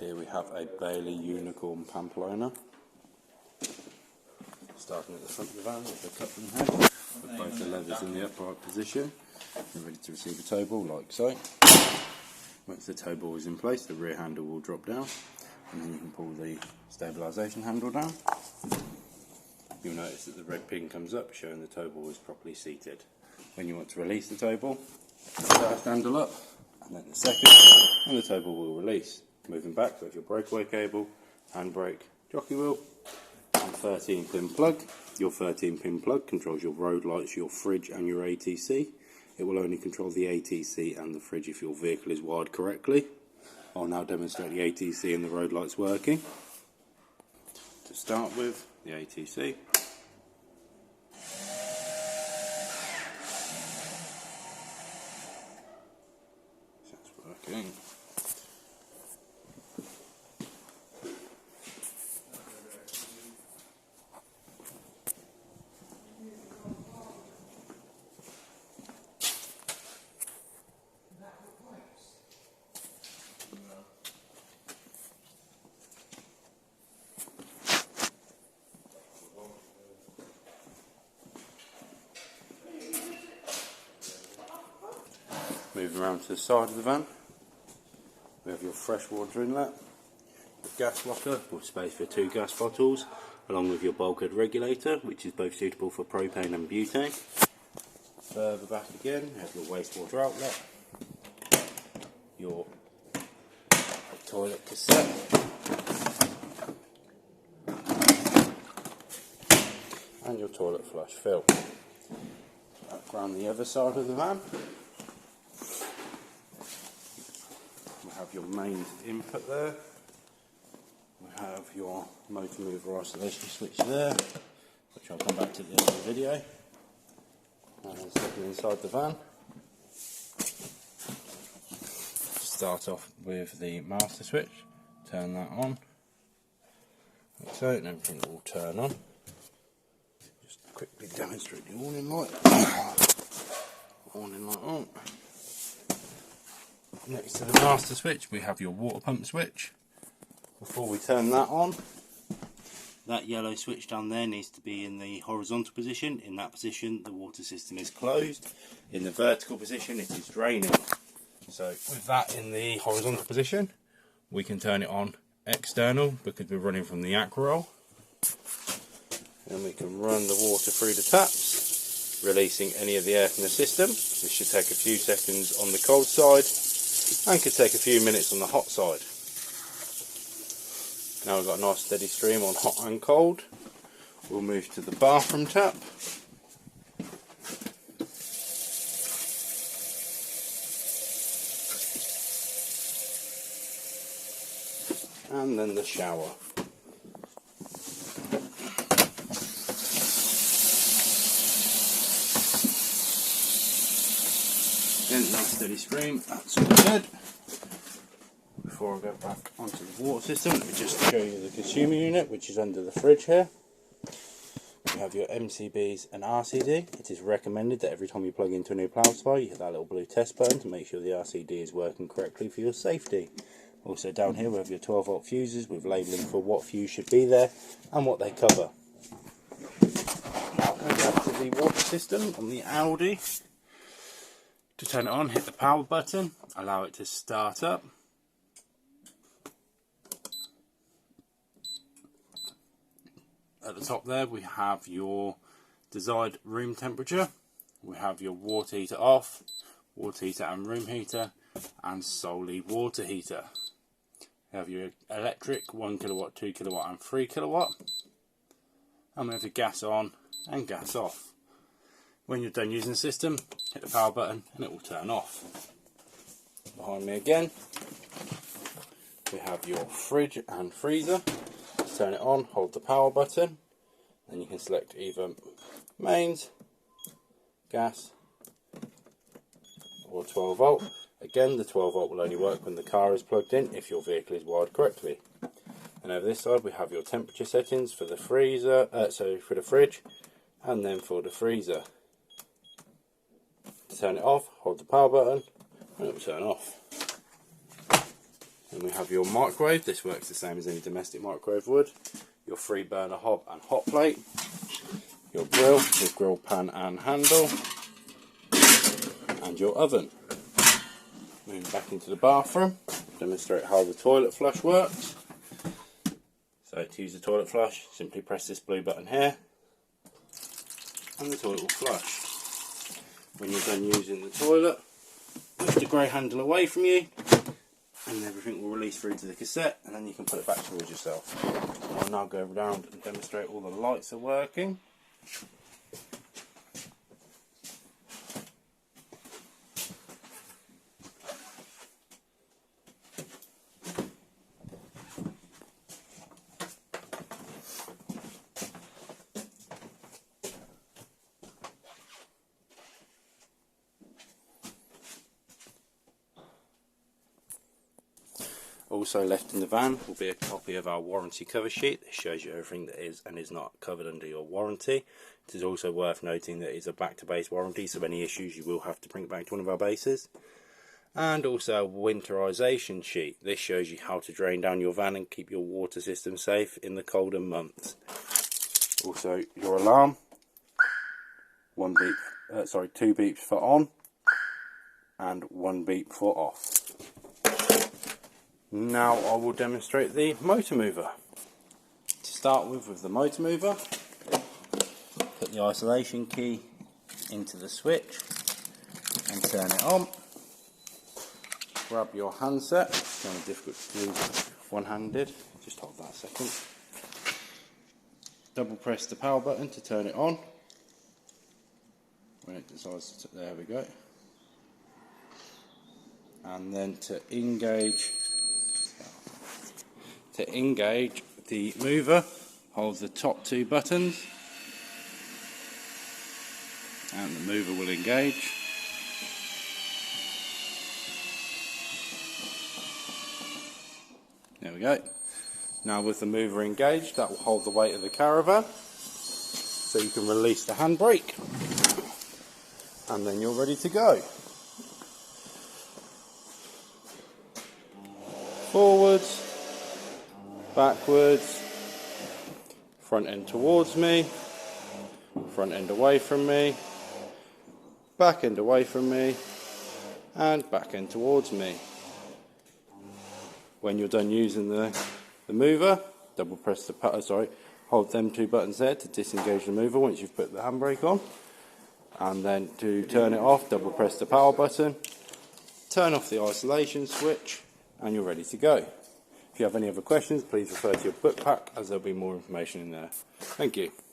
Here we have a Bailey Unicorn Pamplona. Starting at the front of the van with the coupling head, with both the levers in the upright position. We're ready to receive a tow ball like so. Once the tow ball is in place, the rear handle will drop down, and then you can pull the stabilisation handle down. You'll notice that the red pin comes up, showing the tow ball is properly seated. When you want to release the tow ball, the first handle up, and then the second, and the tow ball will release. Moving back with your breakaway cable, handbrake, jockey wheel, and 13-pin plug. Your 13-pin plug controls your road lights, your fridge and your ATC. It will only control the ATC and the fridge if your vehicle is wired correctly. I'll now demonstrate the ATC and the road lights working. To start with, the ATC. So that's working. Moving around to the side of the van, we have your freshwater inlet, your gas locker with space for 2 gas bottles, along with your bulkhead regulator, which is both suitable for propane and butane. Further back again, you have your wastewater outlet, your toilet cassette, and your toilet flush fill. Back around the other side of the van, we have your mains input there. We have your motor mover isolation switch there, which I'll come back to at the end of the video. And then stepping inside the van, start off with the master switch, turn that on, like so, and everything will turn on. Just quickly demonstrate the warning light. Warning light on. Next to the master switch we have your water pump switch. Before we turn that on, that yellow switch down there needs to be in the horizontal position. In that position the water system is closed. In the vertical position it is draining. So with that in the horizontal position we can turn it on external because we're running from the aqua roll. And we can run the water through the taps, releasing any of the air from the system. This should take a few seconds on the cold side and could take a few minutes on the hot side. Now we've got a nice steady stream on hot and cold. We'll move to the bathroom tap. And then the shower. Again, nice steady stream, that's all good. Before I go back onto the water system, let me just show you the consumer unit, which is under the fridge here. You have your MCBs and RCD. It is recommended that every time you plug into a new power supply you hit that little blue test button to make sure the RCD is working correctly for your safety. Also down here we have your 12 volt fuses with labelling for what fuse should be there and what they cover. Now going back to the water system on the Audi. To turn it on, hit the power button, allow it to start up. At the top there we have your desired room temperature. We have your water heater off, water heater and room heater, and solely water heater. We have your electric 1 kilowatt, 2 kilowatt and 3 kilowatt. And we have your gas on and gas off. When you're done using the system, hit the power button and it will turn off. Behind me again, we have your fridge and freezer. To turn it on, hold the power button, and you can select either mains, gas, or 12 volt. Again, the 12 volt will only work when the car is plugged in if your vehicle is wired correctly. And over this side we have your temperature settings for the freezer, for the fridge, and then for the freezer. To turn it off, hold the power button and it will turn off. Then we have your microwave. This works the same as any domestic microwave would. Your 3-burner hob and hot plate. Your grill with grill pan and handle. And your oven. Moving back into the bathroom, demonstrate how the toilet flush works. So to use the toilet flush, simply press this blue button here and the toilet will flush. When you're done using the toilet, push the grey handle away from you and everything will release through to the cassette, and then you can put it back towards yourself. I'll now go around and demonstrate all the lights are working. Also left in the van will be a copy of our warranty cover sheet. This shows you everything that is and is not covered under your warranty. It is also worth noting that it is a back to base warranty, so any issues you will have to bring it back to one of our bases. And also a winterization sheet. This shows you how to drain down your van and keep your water system safe in the colder months. Also your alarm, 2 beeps for on and 1 beep for off. Now I will demonstrate the motor mover. To start with the motor mover, put the isolation key into the switch and turn it on. Grab your handset, it's kind of difficult to do one-handed, just hold that a second. Double press the power button to turn it on. When it decides to, there we go. And then to engage the mover, hold the top 2 buttons and the mover will engage. There we go. Now with the mover engaged, that will hold the weight of the caravan, so you can release the handbrake and then you're ready to go. Forwards, backwards, front end towards me, front end away from me, back end away from me, and back end towards me. When you're done using the mover, double press the hold them 2 buttons there to disengage the mover once you've put the handbrake on, and then to turn it off, double press the power button, turn off the isolation switch, and you're ready to go. If you have any other questions, please refer to your book pack, as there'll be more information in there. Thank you.